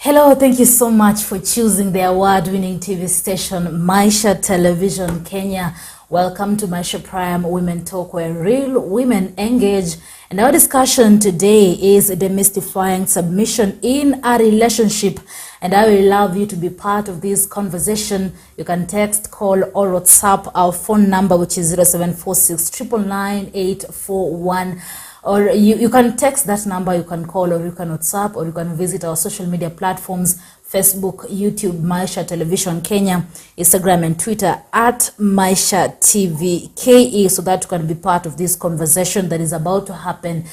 Hello, thank you so much for choosing the award-winning TV station Maisha Television Kenya. Welcome to Maisha Prime Women Talk, where real women engage. And our discussion today is demystifying submission in a relationship. And I will love you to be part of this conversation. You can text, call, or WhatsApp our phone number, which is 0746 999 841. Or you can text that number, you can call, or you can WhatsApp, or you can visit our social media platforms, Facebook, YouTube, Maisha Television Kenya, Instagram and Twitter at Maisha TV KE, so that you can be part of this conversation that is about to happen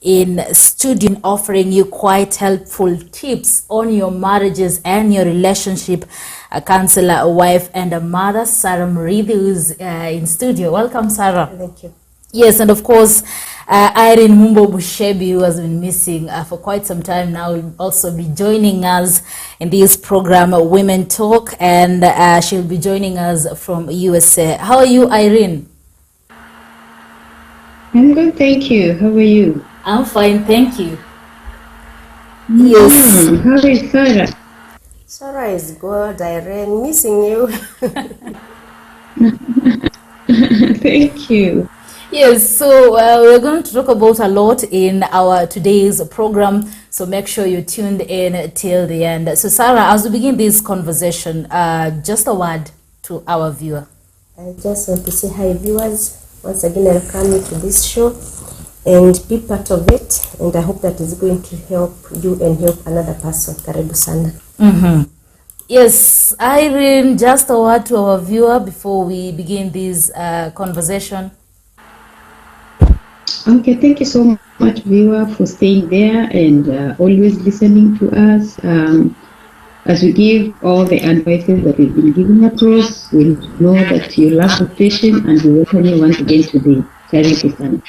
in studio, offering you quite helpful tips on your marriages and your relationship. A counselor, a wife, and a mother, Sarah Muriithi, who is in studio. Welcome, Sarah. Thank you. Yes, and of course, Irene Mumbo, who has been missing for quite some time now, will also be joining us in this program, Women Talk, and she'll be joining us from USA. How are you, Irene? I'm good, thank you. How are you? I'm fine, thank you. Yes. How is Sarah? Sarah is good, Irene. Missing you. Thank you. Yes, so we're going to talk about a lot in our today's program, so make sure you tuned in till the end. So Sarah, as we begin this conversation, just a word to our viewer. I just want to say hi, viewers. Once again, I welcome you to this show and be part of it, and I hope that is going to help you and help another person. Karibu sana. Yes, Irene, just a word to our viewer before we begin this conversation. Okay, thank you so much, viewer, for staying there and always listening to us. As we give all the advices that we've been giving across, we know that you love the station and we welcome you once again today. Karibu sana.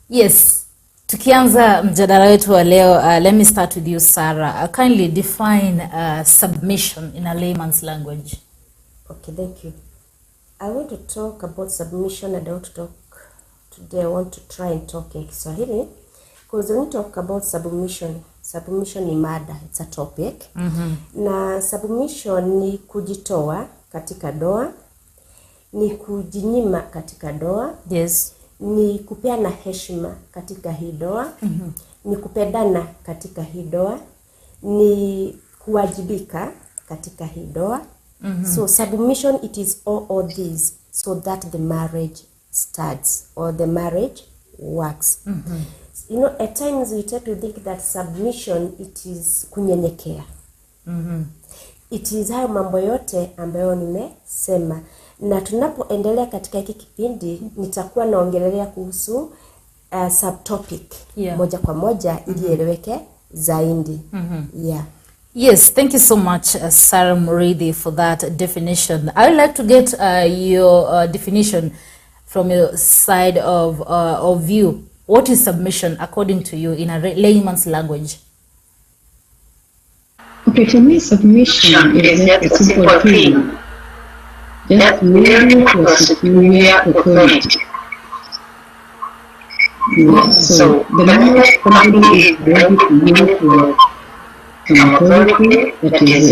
Yes, tukianza mjadala wetu wa leo, let me start with you, Sarah. Kindly define submission in a layman's language. Okay, thank you. I want to talk about submission, and I want to talk today. I want to try and talk in Kiswahili, because when we talk about submission ni mada, it's a topic. Na submission ni kujitoa katika doa, ni kujinyima katika doa. Yes. Ni kupeana heshima katika hii doa, ni kupendana katika hii doa, ni kuwajibika katika hii doa. So submission, it is all these, so that the marriage starts or the marriage works. You know, at times we tend to think that submission, it is kunyenyekea. It is hayo mambo yote ambayo nimesema. Na tunapoendelea katika hiki kipindi, nitakuwa naongelelea kuhusu subtopic moja kwa moja ili ieleweke zaidi. Yeah. Yes, thank you so much, Sarah Muriithi, for that definition. I would like to get your definition from your side of view. What is submission according to you in a layman's language? Okay, to me, submission is just a simple thing. Just moving to a superior authority. So the moment somebody is ready to move to an authority that is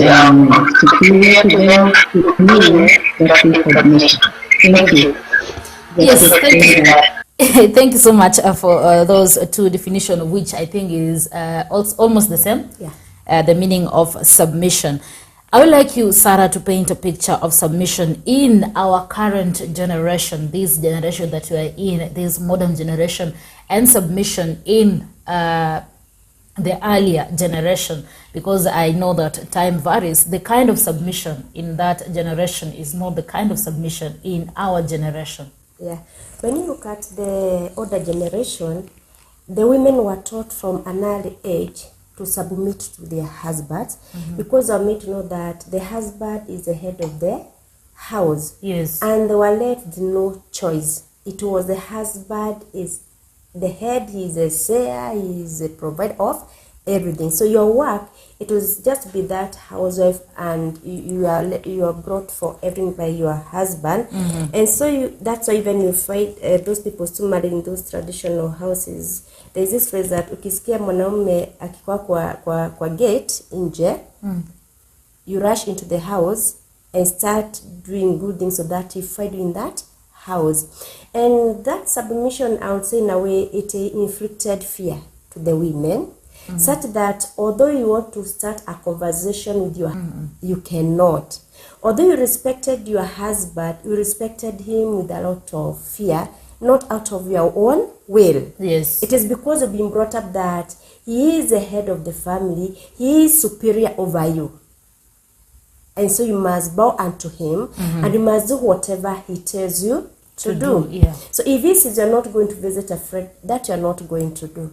superior to them, to me, that is submission. Thank you. Yes, thank you. Thank you so much for those two definitions, which I think is almost the same. Yeah. The meaning of submission. I would like you, Sarah, to paint a picture of submission in our current generation, this generation that we are in, this modern generation, and submission in the earlier generation, because I know that time varies. The kind of submission in that generation is not the kind of submission in our generation. Yeah. When you look at the older generation, the women were taught from an early age to submit to their husbands, because they made to know that the husband is the head of the house. Yes. And they were left no choice. It was the husband is the head, he is a sayer, he is a provider of everything. So your work, it will just be that housewife, and you are brought for everything by your husband. And so that's why even you find those people still married in those traditional houses. There's this phrase that ukisikia mwanaume akikuwa kwa gate nje, you rush into the house and start doing good things so that you find you in that house. And that submission, I would say, in a way, it inflicted fear to the women, such that although you want to start a conversation with your you cannot. Although you respected your husband, you respected him with a lot of fear, not out of your own will. Yes. It is because of being brought up that he is the head of the family, he is superior over you. And so you must bow unto him, and you must do whatever he tells you to do. Yeah. So if he says you're not going to visit a friend, that you're not going to do.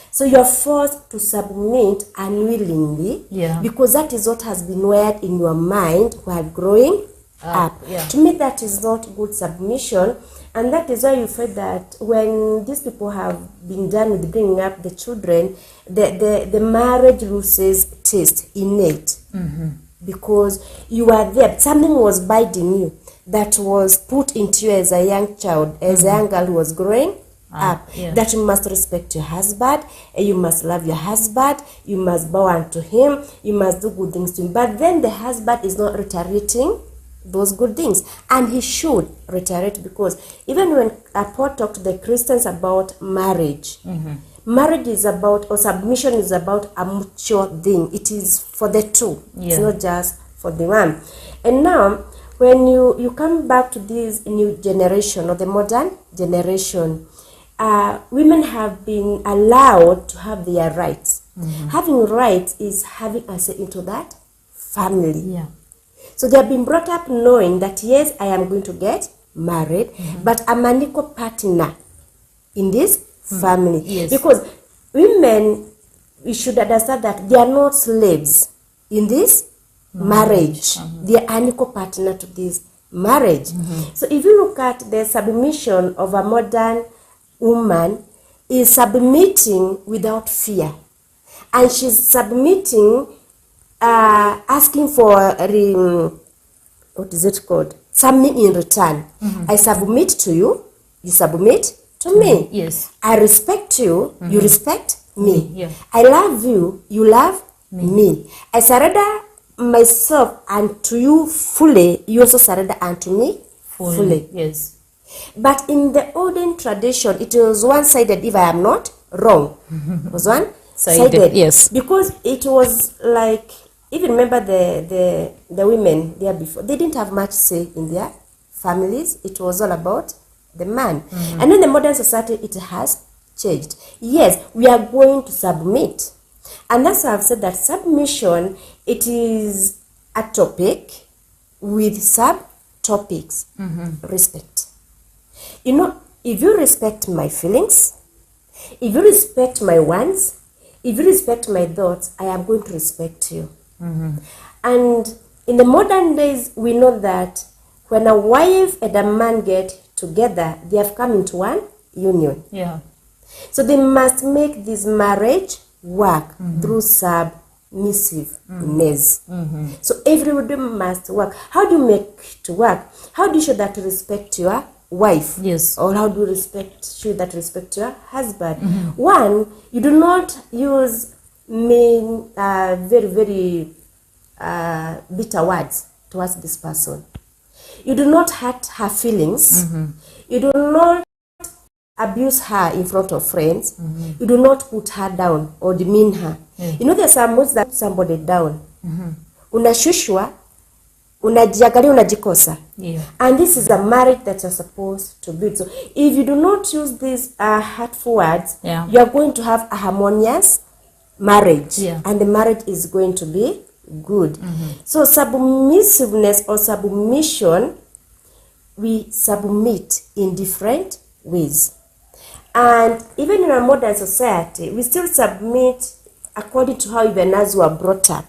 So you're forced to submit unwillingly, because that is what has been wired in your mind while growing up. Yeah. To me, that is not good submission. And that is why you find that when these people have been done with bringing up the children, the marriage loses taste, innate. Because you are there, something was binding you that was put into you as a young child, as a young girl who was growing up, that you must respect your husband, and you must love your husband, you must bow unto him, you must do good things to him. But then the husband is not reiterating those good things, and he should reiterate, because even when Paul talked to the Christians about marriage, marriage is about, or submission is about a mutual thing. It is for the two. It's not just for the one. And now, when you come back to this new generation, or the modern generation, women have been allowed to have their rights. Having rights is having a say into that family. So they have been brought up knowing that, yes, I am going to get married, but I'm an equal partner in this family. Because women, we should understand that they are not slaves in this marriage. They are an equal partner to this marriage. So if you look at the submission of a modern woman, is submitting without fear, and she's submitting asking for what is it called, something in return. I submit to you, you submit to me. Yes. I respect you, you respect me. I love you, you love me. I surrender myself unto you fully, you also surrender unto me fully. Yes. But in the olden tradition, it was one-sided, if I am not wrong. It was one-sided. Yes. Because it was like, even remember the women there before, they didn't have much say in their families. It was all about the man. And in the modern society, it has changed. Yes, we are going to submit. And that's why I've said that submission, it is a topic with subtopics. Respect. You know, if you respect my feelings, if you respect my wants, if you respect my thoughts, I am going to respect you. And in the modern days, we know that when a wife and a man get together, they have come into one union. So they must make this marriage work through submissiveness. So everybody must work. How do you make it work? How do you show that you respect your wife? Yes. Or how do you show that respect your husband? One, you do not use very, very bitter words towards this person. You do not hurt her feelings. You do not abuse her in front of friends. You do not put her down or demean her. You know, there's some words that put somebody down. Unashushwa, unajiangalia, unajikosa. And this is a marriage that you're supposed to build. So if you do not use these hurtful words, you are going to have a harmonious marriage. And the marriage is going to be good. So submissiveness or submission, we submit in different ways. And even in a modern society, we still submit according to how even as we are brought up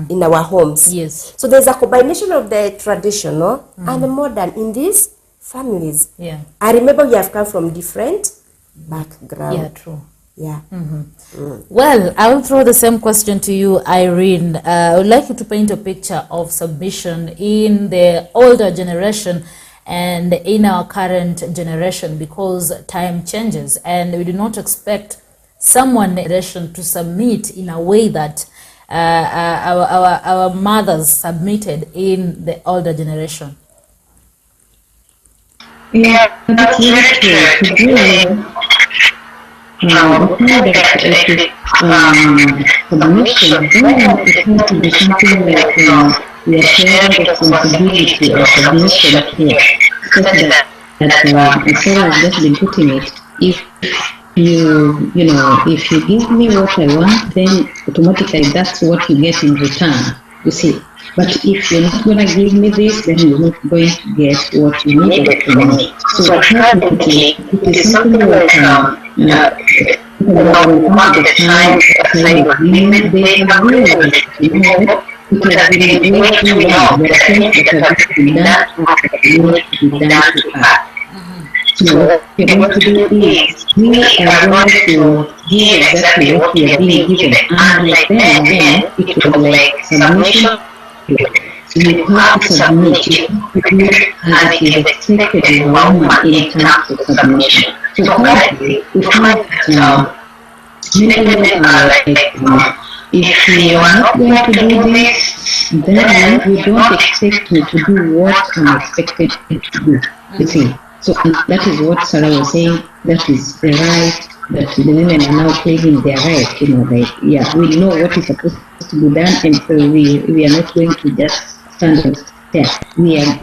in our homes. So there's a combination of the traditional and the modern in these families. I remember we have come from different backgrounds. Yeah. Well, I will throw the same question to you, Irene. I would like you to paint a picture of submission in the older generation and in our current generation, because time changes and we do not expect someone generation to submit in a way that our mothers submitted in the older generation. Yeah, that's very true. Today, we find that submission, then it has to be something like we are sharing responsibility or submission here. Especially as Sarah has just been putting it, if if you give me what I want, then automatically that's what you get in return, you see. But if you're not going to give me this, then you're not going to get what you needed from me. So apparently, it is something like one of the time signing agreement, they have realized, it has been way too long. There are things that have been done to be done to us. So we're going to do this. We are going to give exactly what we are being given. And like then it was like submission. So you have to submit. You have to do as it is expected of a woman in terms of submission. So currently, we find that many women are like, if you are not going to do this, then you don't expect me to do what I'm expected to do. You see. So that is what Sarah was saying, that is the right, that the women are now claiming their right, we know what is supposed to be done, and so we are not going to just stand and stare. We are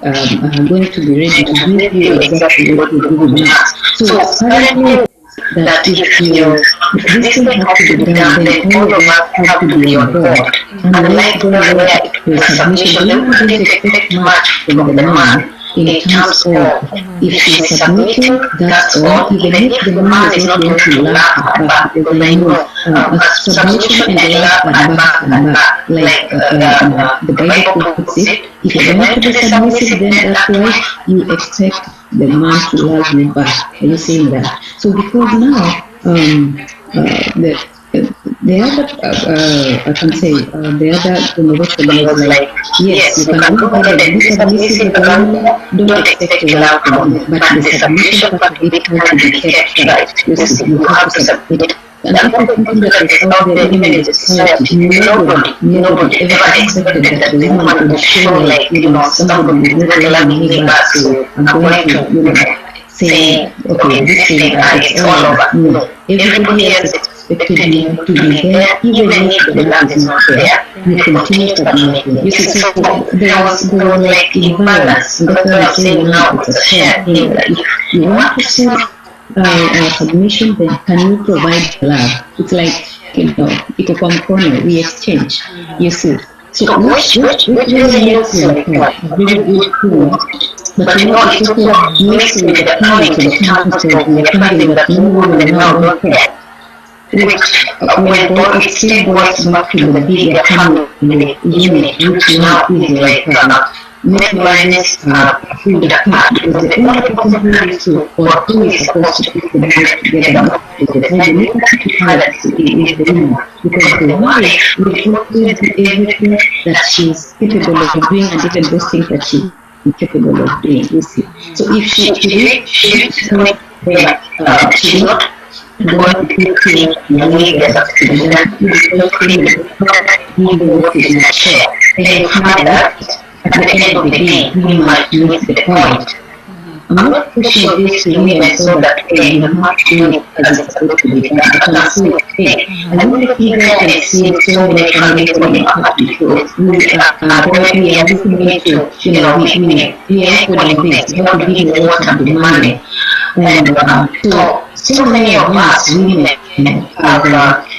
going to be ready to give you exactly what you're giving us. So apparently, that if this thing has to be done, then all of us have to be on board. And like the submission, we don't expect much from the man. In terms of if she's submitting, that's all. Even if the man is not going to laugh at back, because I know submission and laugh at back, like the Bible puts it. If you're going to be submissive, then that's why you expect the man to love you back. Are you saying that? So because now the other, I can say, the other generation was like, yes, you can go ahead and be submissive, but don't expect to love from them. But the submission part of it has to be kept right. You have to submit. And I think that is out there even in the society. Nobody ever expected that the woman would show like, somebody is not loving me back, so I'm going to, say, okay, this thing, it's all over. Everybody else expected you to be there, even if the love is not there. You continue submitting. You see, so there was like imbalance. And that's why I'm saying now it's a shared thing that if you want to see submission, then can you provide love? It's like, iko kwa mkono, we exchange. You see. So which really looks like a very good tool. But it's also mixed with the current in terms of the finding that no women now don't care. Which, when it still goes back to the bigger family unit, which now is like midwives food apart, because the only person who is to, or who is supposed to put the both together is the father, is the woman, because the wife will always do everything that she is capable of doing, and even those things that she is capable of doing, you see. So if she's not going to put in the way that is not share. And you find that at the end of the day, we might miss the point. I'm not pushing this to women so that you have to do it as it's supposed to be done. I can see it. I don't think you guys can see so many families coming up because we are looking into, we are equaling this. We have to give you what I'm demanding. And so many of us women have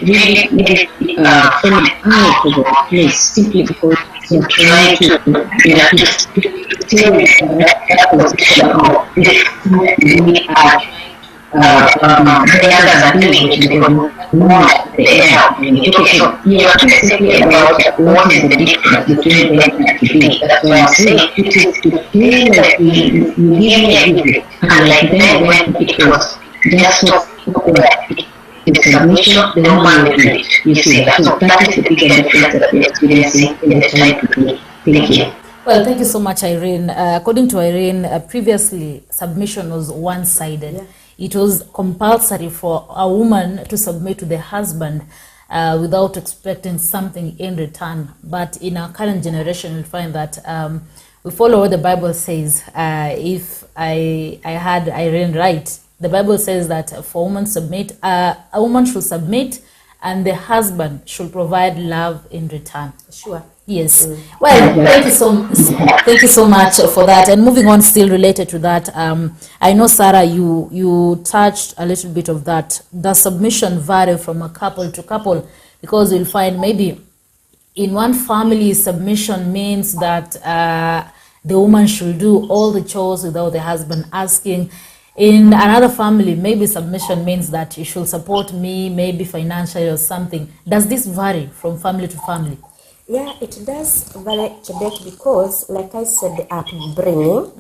really fallen out of the place simply because we're trying to stay in that position of we are the others are doing it because not the air. Okay, so you're talking simply about what is the difference between them and today. That's why I'm saying it is to feel like you give me a video, and like then when it was just so with submission, the woman will do it. You see, so that is the bigger difference that we're experiencing in the time today. Thank you. Well, thank you so much, Irene. According to Irene, previously submission was one-sided. Yeah. It was compulsory for a woman to submit to the husband without expecting something in return. But in our current generation, you'll find that we follow what the Bible says. If I had Irene right, the Bible says that for a woman should submit, and the husband should provide love in return. Sure. Yes. Well, thank you so much for that. And moving on, still related to that, I know, Sarah, you touched a little bit of that. Does submission vary from a couple to couple? Because you'll find maybe in one family, submission means that the woman should do all the chores without the husband asking. In another family, maybe submission means that you should support me, maybe financially or something. Does this vary from family to family? Yeah, it does vary, Chebet, because, like I said, the upbringing.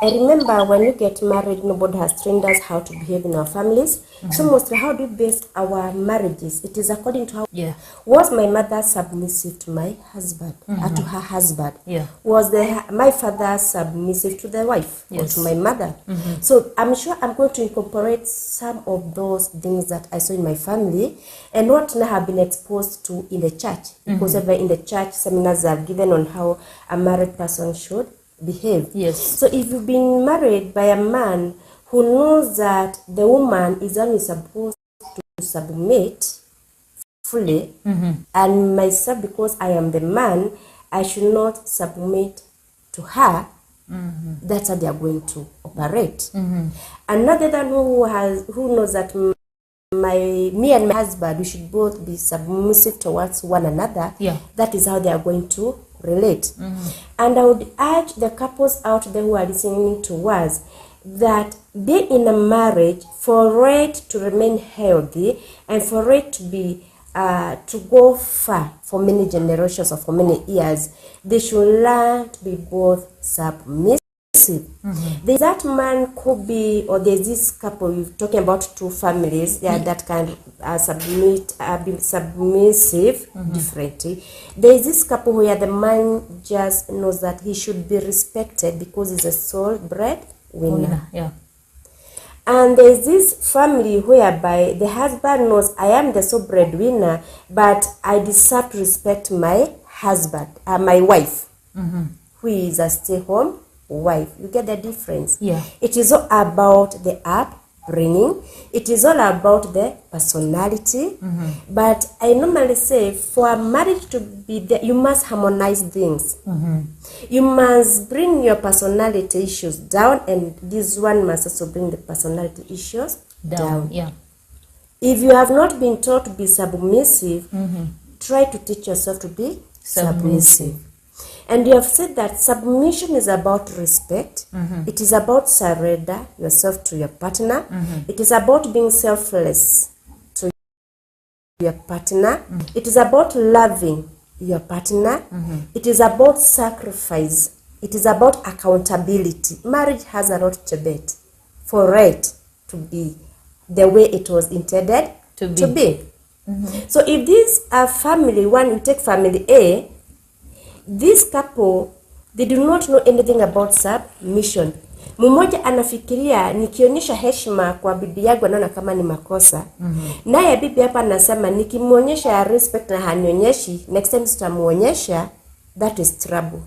I remember when you get married, nobody has trained us how to behave in our families. So mostly, how do we base our marriages? It is according to how. Yeah. Was my mother submissive to my husband, to her husband? Yeah. Was my father submissive to the wife, or to my mother? So I'm sure I'm going to incorporate some of those things that I saw in my family and what I have been exposed to in the church. Because even in the church, seminars are given on how a married person should behave. Yes. So if you've been married by a man who knows that the woman is only supposed to submit fully, and myself, because I am the man, I should not submit to her, that's how they are going to operate. Another than who knows that me and my husband, we should both be submissive towards one another. Yeah. That is how they are going to relate. And I would urge the couples out there who are listening to us that being in a marriage, for it to remain healthy and for it to be to go far for many generations or for many years, they should learn to be both submissive. There's that man could be, or there's this couple, we're talking about two families that can be submissive differently. There's this couple where the man just knows that he should be respected because he's a sole breadwinner. Yeah. And there's this family whereby the husband knows, I am the sole breadwinner, but I deserve to respect my husband, my wife, who is a stay-home wife. You get the difference? Yeah. It is all about the upbringing. It is all about the personality. But I normally say, for a marriage to be there, you must harmonize things. You must bring your personality issues down, and this one must also bring the personality issues down. Yeah. If you have not been taught to be submissive, try to teach yourself to be submissive. And you have said that submission is about respect. It is about surrender yourself to your partner. It is about being selfless to your partner. It is about loving your partner. It is about sacrifice. It is about accountability. Marriage has a lot, Chebet, for it to be the way it was intended to be. So if this a family, one you take family A, this couple, they do not know anything about submission. Mmoja anafikiria nikionyesha heshima kwa bibi yangu anaona kama ni makosa. Naye bibi hapa anasema nikimuonyesha respect na hanionyeshi, next time sitamuonyesha, that is trouble.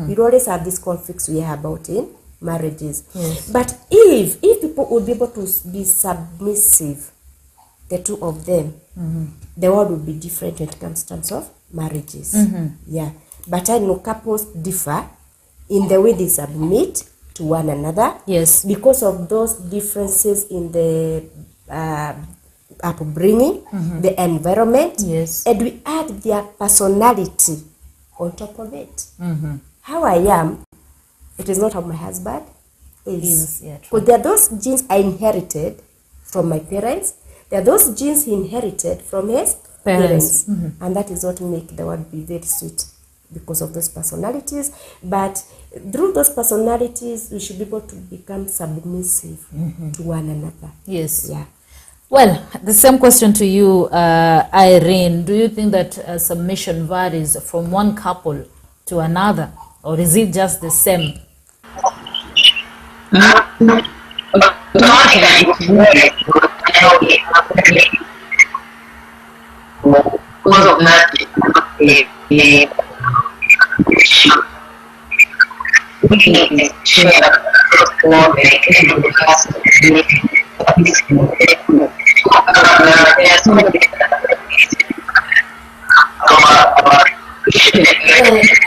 You always have these conflicts we have about in marriages. But if people would be able to be submissive, the two of them, the world would be different when it comes to terms of marriages. Yeah. But I know couples differ in the way they submit to one another. Yes. Because of those differences in the upbringing, the environment. Yes. And we add their personality on top of it. How I am, it is not how my husband is. Because there are those genes I inherited from my parents. There are those genes he inherited from his parents. And that is what make the world be very sweet, because of those personalities. But through those personalities, we should be able to become submissive to one another. Yes. Yeah. Well, the same question to you, Irene. Do you think that submission varies from one couple to another, or is it just the same?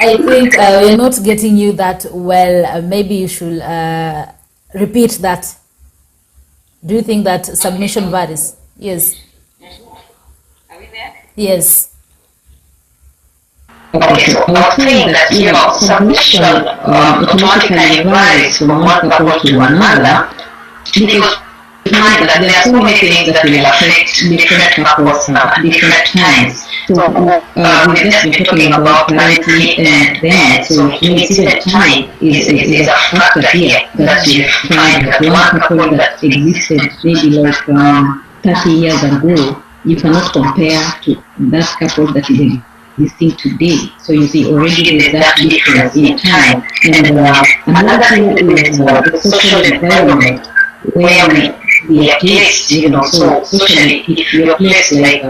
I think we're not getting you that well. Maybe you should repeat that. Do you think that submission varies? Yes. Are we there? Yes. Okay, so I was saying that, submission automatically varies from one couple to another because we find that there are so many things that will affect different couples at different times. So we've just been talking about parenting and then, so it means even time is a factor here that you find that one couple that existed maybe like 30 years ago, you cannot compare to that couple that is existing today. So you see already there's that difference in time. And another thing is the social environment where we are placed, so socially if we are placed like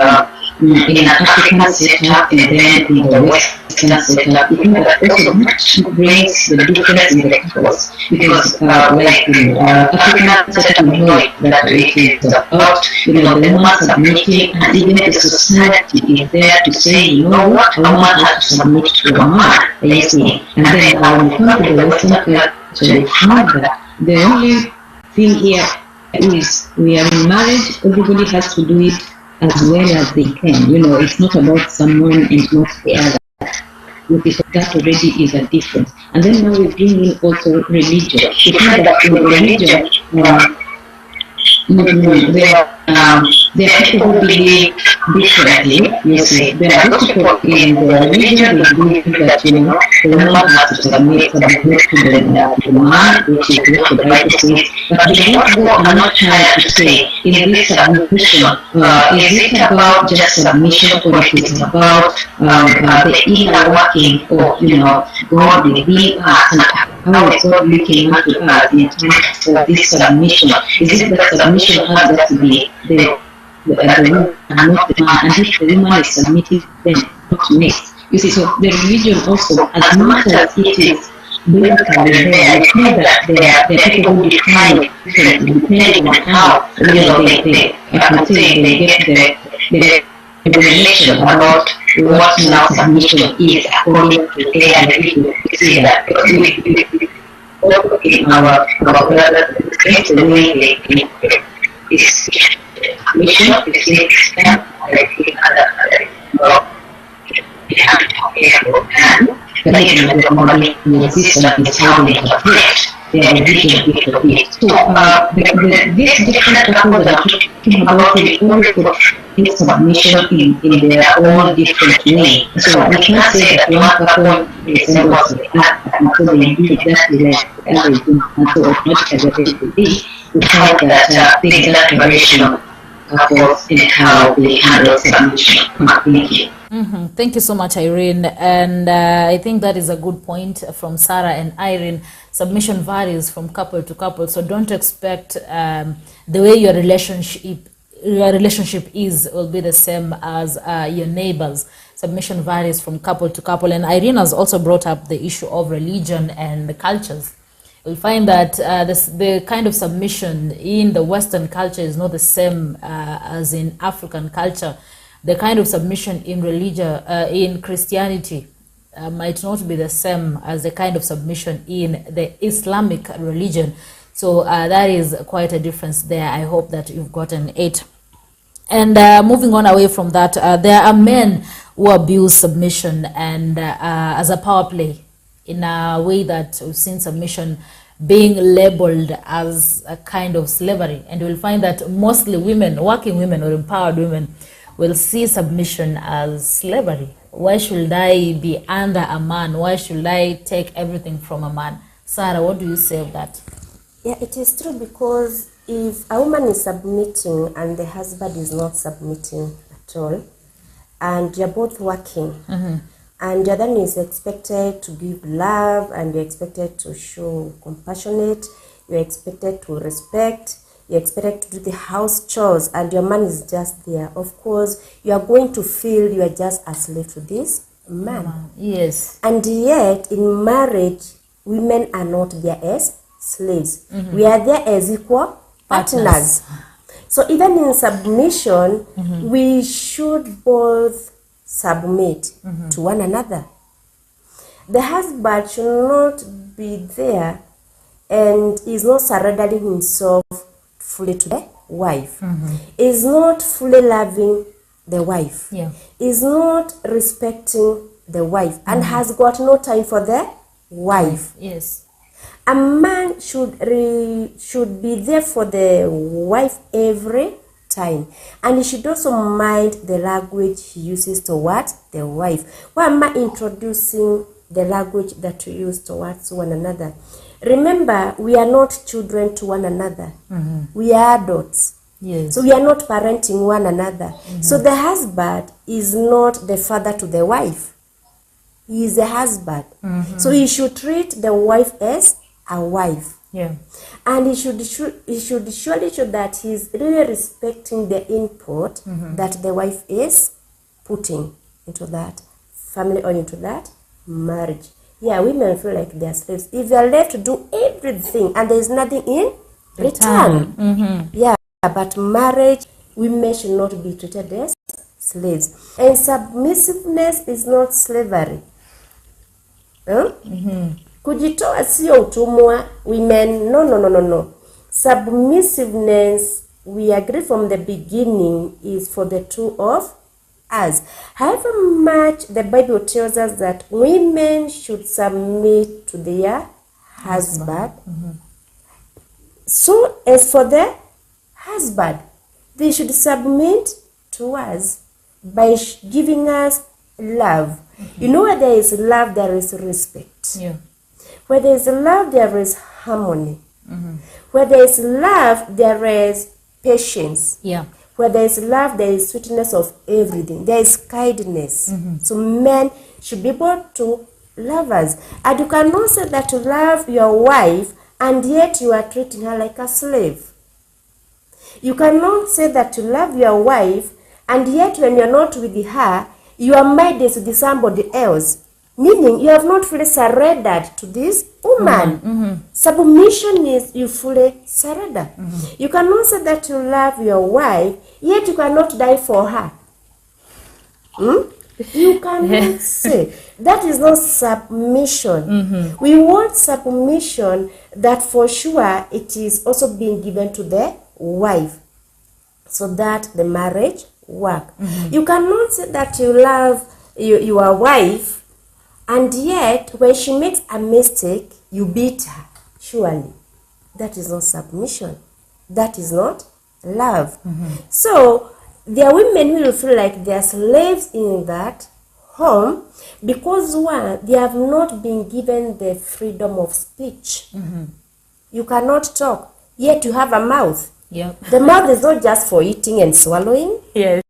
in an African setup and then in the Western setup, I think that also much brings the difference in the couples because like in African setup we know that it is about the woman submitting, and even the society is there to say, you know what, a woman has to submit to a man, you see. And then when we come to the Western culture, we find that the only thing here is we are in marriage, everybody has to do it as well as they can. It's not about someone and not the other. That already is a difference. And then now we bring in also religion. We find that in religion, there are people who believe differently. You see, there are those people in the religion who believe that the woman has to submit to the man, which is what the Bible says. But they don't go and not try to say, in this submission, is it about just submission, or it is about the inner working of God within us, and how is God looking into us in terms of this submission? Is it that submission has got to be the woman and not the man, and if the woman is submitting, then what next? You see, so the religion also, as much as it is biblically there, I think that there are people who define it differently depending on how they get the revelation about what now submission is according to their religion. You see that in our brother, the way they is mission is extent we have to talk about and the commodity system is how they interpret their religion differently. So this different people that are talking about it always put this submission in their own different way. So we can't say that one couple resembles the other until they do exactly like the other do. And so automatically we find that there is that variation of couples in how they handle submission. Thank you. Thank you so much, Irene. And I think that is a good point from Sarah and Irene. Submission varies from couple to couple, so don't expect the way your relationship is will be the same as your neighbors. Submission varies from couple to couple. And Irene has also brought up the issue of religion and the cultures. You'll find that the kind of submission in the Western culture is not the same as in African culture. The kind of submission in religion, in Christianity, might not be the same as the kind of submission in the Islamic religion. So that is quite a difference there. I hope that you've gotten it. And moving on away from that, there are men who abuse submission and as a power play, in a way that we've seen submission being labeled as a kind of slavery. And you'll find that mostly women, working women or empowered women, will see submission as slavery. Why should I be under a man? Why should I take everything from a man? Sarah, what do you say of that? Yeah, it is true, because if a woman is submitting and the husband is not submitting at all, and you're both working, and the other one is expected to give love, and you're expected to show compassionate, you're expected to respect, you're expected to do the house chores, and your man is just there, of course, you are going to feel you are just a slave to this man. Yes. And yet, in marriage, women are not there as slaves. We are there as equal partners. So even in submission, we should both submit to one another. The husband should not be there and is not surrendering himself fully to the wife. Is not fully loving the wife. Is not respecting the wife, and has got no time for the wife. Yes. A man should be there for the wife every time, and he should also mind the language he uses towards the wife. Why am I introducing the language that we use towards one another? Remember, we are not children to one another. We are adults. Yes. So we are not parenting one another. So the husband is not the father to the wife. He is a husband. So he should treat the wife as a wife. Yeah. And he should surely show that he's really respecting the input that the wife is putting into that family or into that marriage. Yeah, women feel like they're slaves. If you're left to do everything and there's nothing in return. Yeah, but marriage, women should not be treated as slaves. And submissiveness is not slavery. Kujitoa sio utumwa. Women, no. Submissiveness, we agree from the beginning, is for the two of us. However much the Bible tells us that women should submit to their husband, so as for the husband, they should submit to us by giving us love. You know, where there is love, there is respect. Yeah. Where there is love, there is harmony. Where there is love, there is patience. Yeah. Where there is love, there is sweetness of everything. There is kindness. So men should be able to love us. And you cannot say that you love your wife and yet you are treating her like a slave. You cannot say that you love your wife and yet when you're not with her, your mind is with somebody else. Meaning you have not fully surrendered to this woman. Submission is you fully surrender. You cannot say that you love your wife, yet you cannot die for her. You cannot say. That is not submission. We want submission that for sure it is also being given to the wife, so that the marriage work. You cannot say that you love your wife and yet when she makes a mistake you beat her. Surely that is not submission. That is not love. So there are women who will feel like they are slaves in that home because one, they have not been given the freedom of speech. You cannot talk, yet you have a mouth. The mouth is not just for eating and swallowing. Yes.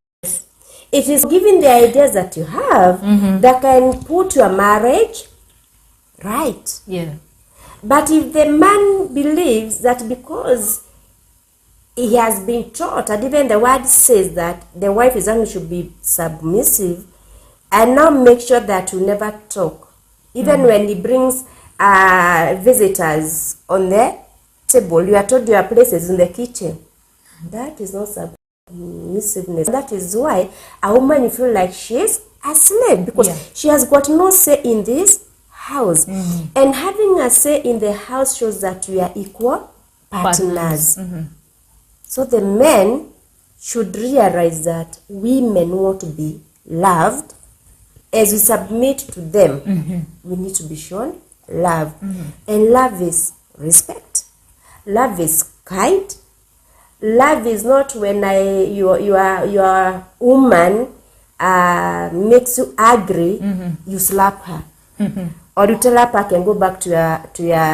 It is giving the ideas that you have that can put your marriage right. Yeah. But if the man believes that because he has been taught, and even the word says that the wife is only should be submissive, and now make sure that you never talk. Even when he brings visitors on the table, you are told your place is in the kitchen. That is not submissiveness. That is why a woman feel like she is a slave, because she has got no say in this house. And having a say in the house shows that we are equal partners. So the men should realize that women want to be loved. As we submit to them, we need to be shown love. And love is respect. Love is kind. Love is not when your woman makes you angry, you slap her. or you tell her pack and go back to your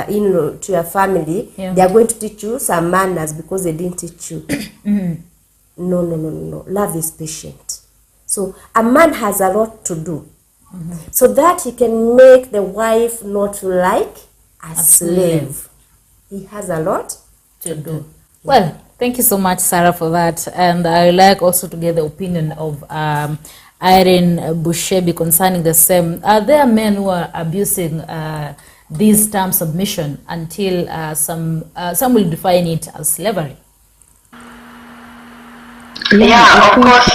in-law, to your family, they are going to teach you some manners because they didn't teach you. No. Love is patient. So a man has a lot to do, so that he can make the wife not like a slave. He has a lot to do. Well, thank you so much, Sarah, for that. And I would like also to get the opinion of Irene Bushebi concerning the same. Are there men who are abusing this term submission until some will define it as slavery? Yeah, of course.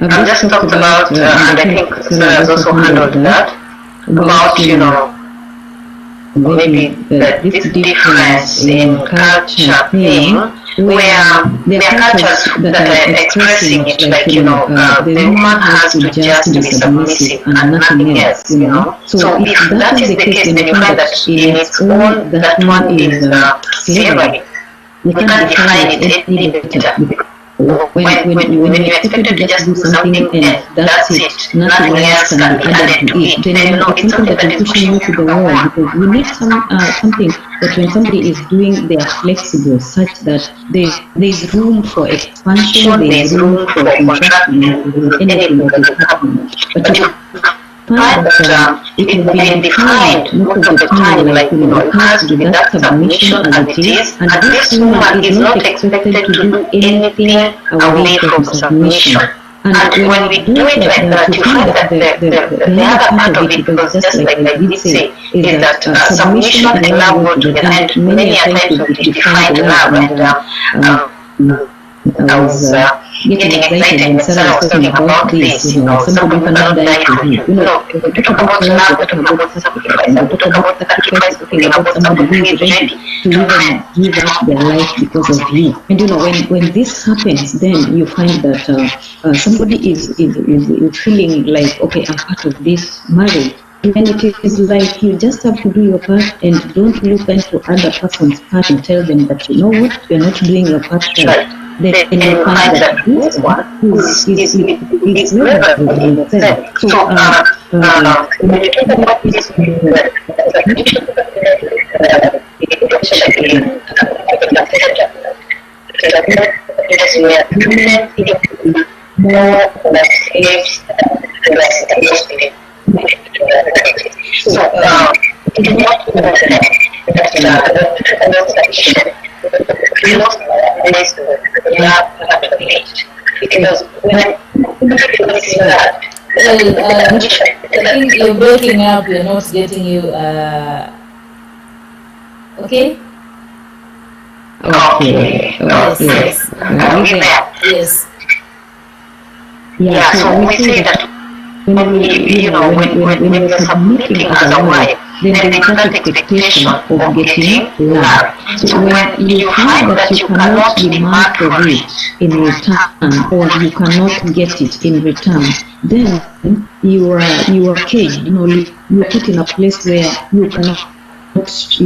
I've just talked about, and I think Sarah has also handled that, about, maybe this difference in culture thing, where there are cultures that are expressing it like, the woman has to just be submissive and nothing else, So if that is the case, then you find that in its own, that one is slavery. You can't define it any better. When you're expected to just do something and that's it, nothing else can be added to it, then it's something that is pushing you to the wall, because we need something that when somebody is doing, they are flexible such that there's room for expansion, there's room for contraction, anything that is happening. But you find that it will be defined most of the time, like, it has to be that submission as it is, and this woman is not expected to do anything away from submission. And when we do it like that, you find that the other part of it, because just like I did say, is that submission and love go together, and many times we define love, and I was getting excited when Sarah was talking about this, somebody cannot die for you. We talk about love, we talk about sacrifice, and we talk about sacrifice, talking about somebody who is ready to even give up their life because of you. And when this happens, then you find that somebody is feeling like, okay, I'm part of this marriage. And it is like you just have to do your part and don't look into other person's part and tell them that, you know what, you're not doing your part right. Then you find that this one is never doing itself. So, when you talk about this, because when I think you're breaking up, we're not getting you, okay? Okay. Yes. Yeah, so we say that when you're submitting as a wife, then there is that expectation of getting love. So when you find that you cannot demand for it in return, or you cannot get it in return, then you are caged. You're put in a place where you cannot express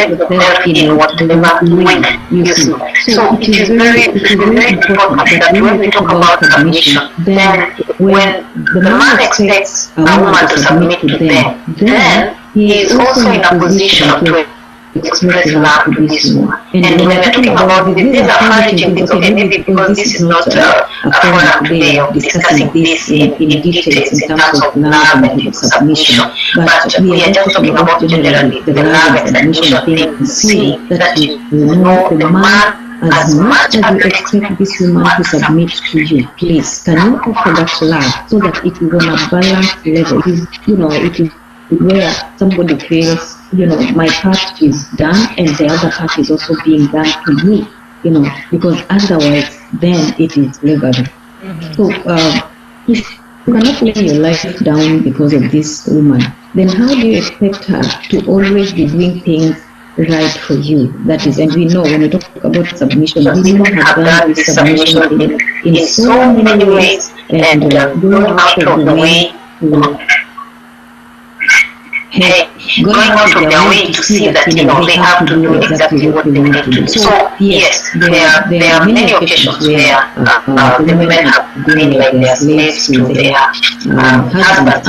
yourself in whatever way you see. So it is very important that when we talk about submission, then when the man expects a woman to submit to them, then he is also in a position to express love to this woman. And when we're talking about this, these are challenging things, okay, maybe because this is not a forum today of discussing this in details in terms of love and submission, but we are just talking about generally the love and submission thing, and see that you know the man, as much as you expect this woman to submit to you, please, can you offer that love so that it is on a balanced level? It is where somebody feels, my part is done and the other part is also being done to me, because otherwise then it is slavery. So if you cannot lay your life down because of this woman, then how do you expect her to always be doing things right for you? That is, and we know when we talk about submission, women have done this submission in so many ways, and going out of the way to going out of their way to see that, they have to do exactly what they want to do. So yes, there are many occasions where the women have been like their slaves to their husbands.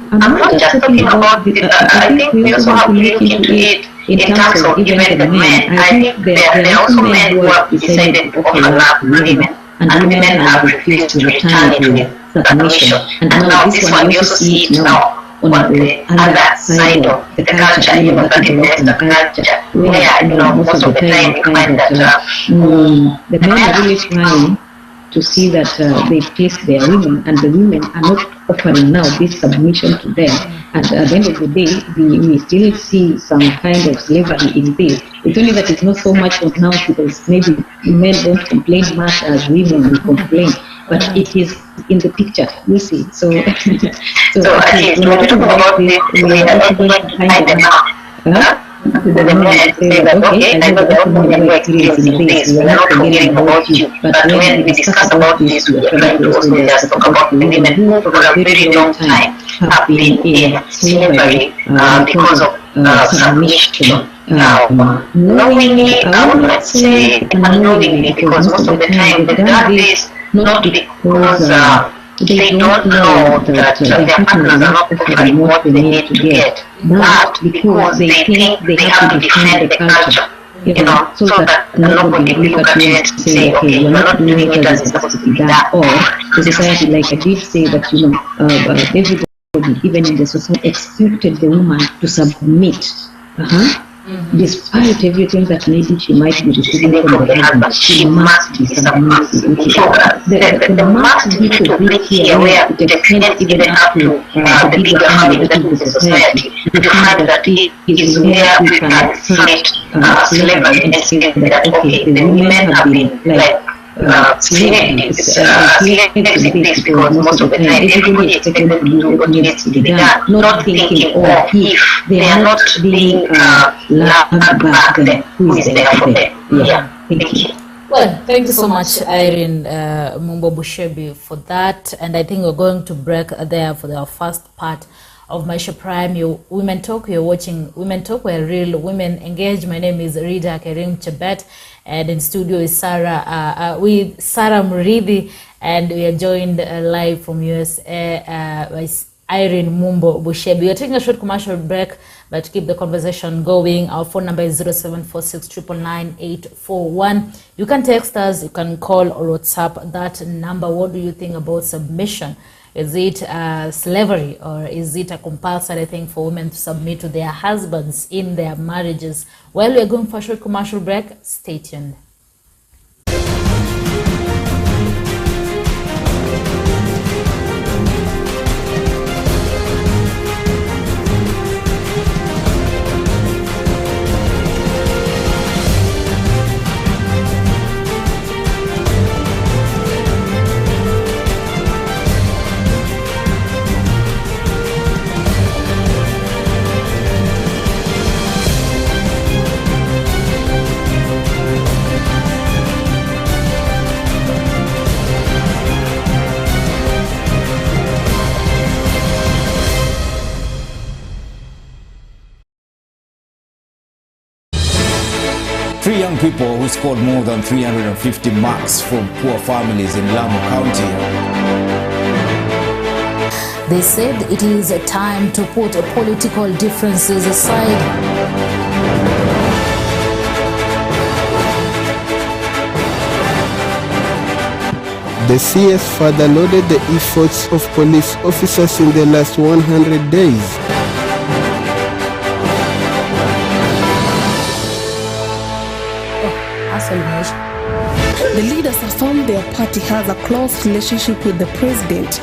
And I'm not just talking about I think we also have to look into it in terms of even the men. I think there are also men who have decided to offer love to women, and women have refused to return it with submission. And now this one, you also see it now on the other side of the culture, that is the Western culture, where most of the time we find that the men are really trying to see that they please their women, and the women are not offering now this submission to them. And at the end of the day, we still see some kind of slavery in this. It's only that it's not so much pronounced because maybe men don't complain much as women will complain, but it is in the picture, you see. So at least when we talk about this, we are also going to find them out. To the men and say that, okay, I know that women are experiencing this, we are not forgetting about you. But when we discuss about this, we are trying to also just talk about the women who for a very long time have been in slavery because of submission. Knowingly, I would not say unknowingly, because most of the time they've done this not because they don't know that their partners are not offering what they need to get, but because they think they have to defend the culture, so that nobody will look at you and say, okay, you're not doing it as it's supposed to be done. Or the society, like I did say, that everybody, even in the society, expected the woman to submit. Despite everything that maybe she might be receiving from the husband, she must be submissive. The must be to bring here where it extends even up to the bigger family, that is the society. The fact that it is where we can fight slavery and say that, okay, the women have been like slaves because most of the time everybody is expected to do what needs to be done, not thinking, if they are not being loved back, then who is there for them? Thank you. Well, thank you so much, Irene Mumbo for that. And I think we're going to break there for our first part of Maisha Prime. Women Talk. You're watching Women Talk, where real women engage. My name is Irene Kering Chebet, and in studio is Sarah Muriithi, and we are joined live from USA by Irene Mumbo. We are taking a short commercial break, but to keep the conversation going, our phone number is 0746 You can text us, you can call or WhatsApp that number. What do you think about submission? Is it slavery, or is it a compulsory thing for women to submit to their husbands in their marriages? Well, we're going for a short commercial break. Stay tuned. Three young people who scored more than 350 marks from poor families in Lamu County. They said it is a time to put political differences aside. The CS further lauded the efforts of police officers in the last 100 days. The leaders affirmed their party has a close relationship with the president.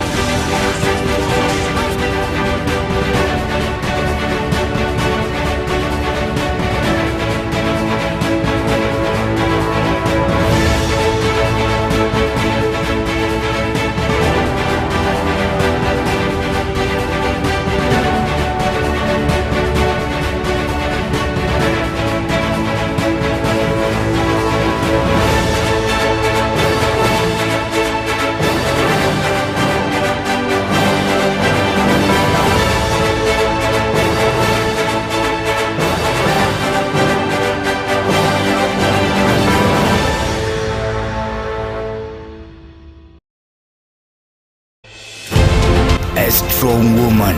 strong woman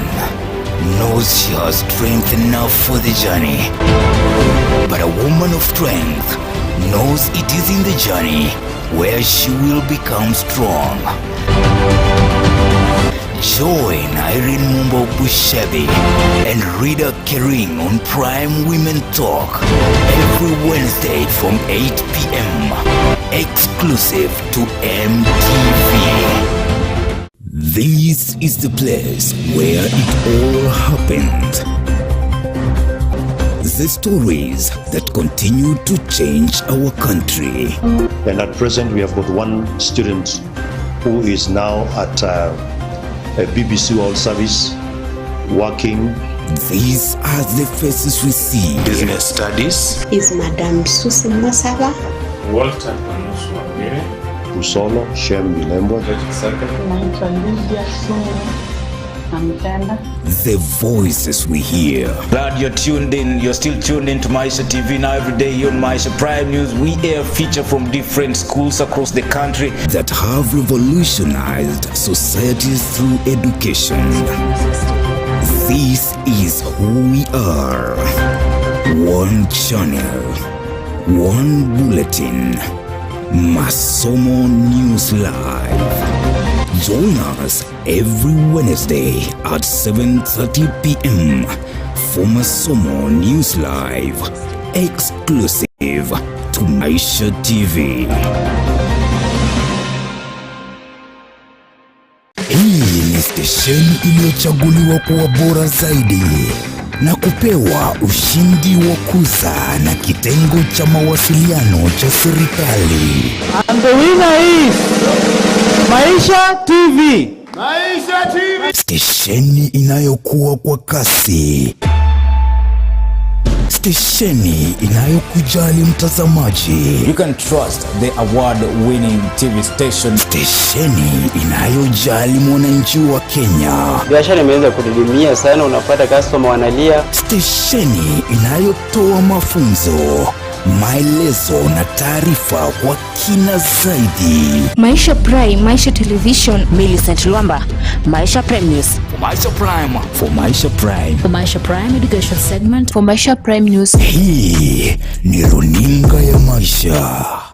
knows she has strength enough for the journey. But a woman of strength knows it is in the journey where she will become strong. Join Irene Mumbo and Chebet Kering on Prime Women Talk every Wednesday from 8 p.m. exclusive to MTV. This is the place where it all happened. The stories that continue to change our country. And at present we have got one student who is now at a BBC World Service working. These are the faces we see. Business studies. Is Madam Susi Masaba. Walter Usolo, Shem Milembo. The voices we hear. Glad you're tuned in. You're still tuned in to Maisha TV. Now every day here on Maisha Prime News, we air feature from different schools across the country that have revolutionized societies through education. This is who we are. One channel, one bulletin. Masomo News Live. Join us every Wednesday at 7:30 p.m. for Masomo News Live, exclusive to Maisha TV. Hii ni stesheni iliyochaguliwa kuwa bora zaidi na kupewa ushindi wa kuzaa na kitengo cha mawasiliano cha serikali. And the winner is Maisha TV. Maisha TV. Stesheni inayokuwa kwa kasi. Stesheni inayokujali mtazamaji. You can trust the award-winning TV station. Stesheni inayojali mwananchi wa Kenya. Biashara imeanza kudidimia sana, unapata customer wanalia. Stesheni inayotoa mafunzo, maelezo na taarifa kwa kina zaidi. Maisha Prime, Maisha Television, Millicent Luamba, Maisha Prime News. For Maisha Prime. For Maisha Prime. For Maisha Prime Education Segment. For Maisha Prime News. Hii ni runinga ya Maisha.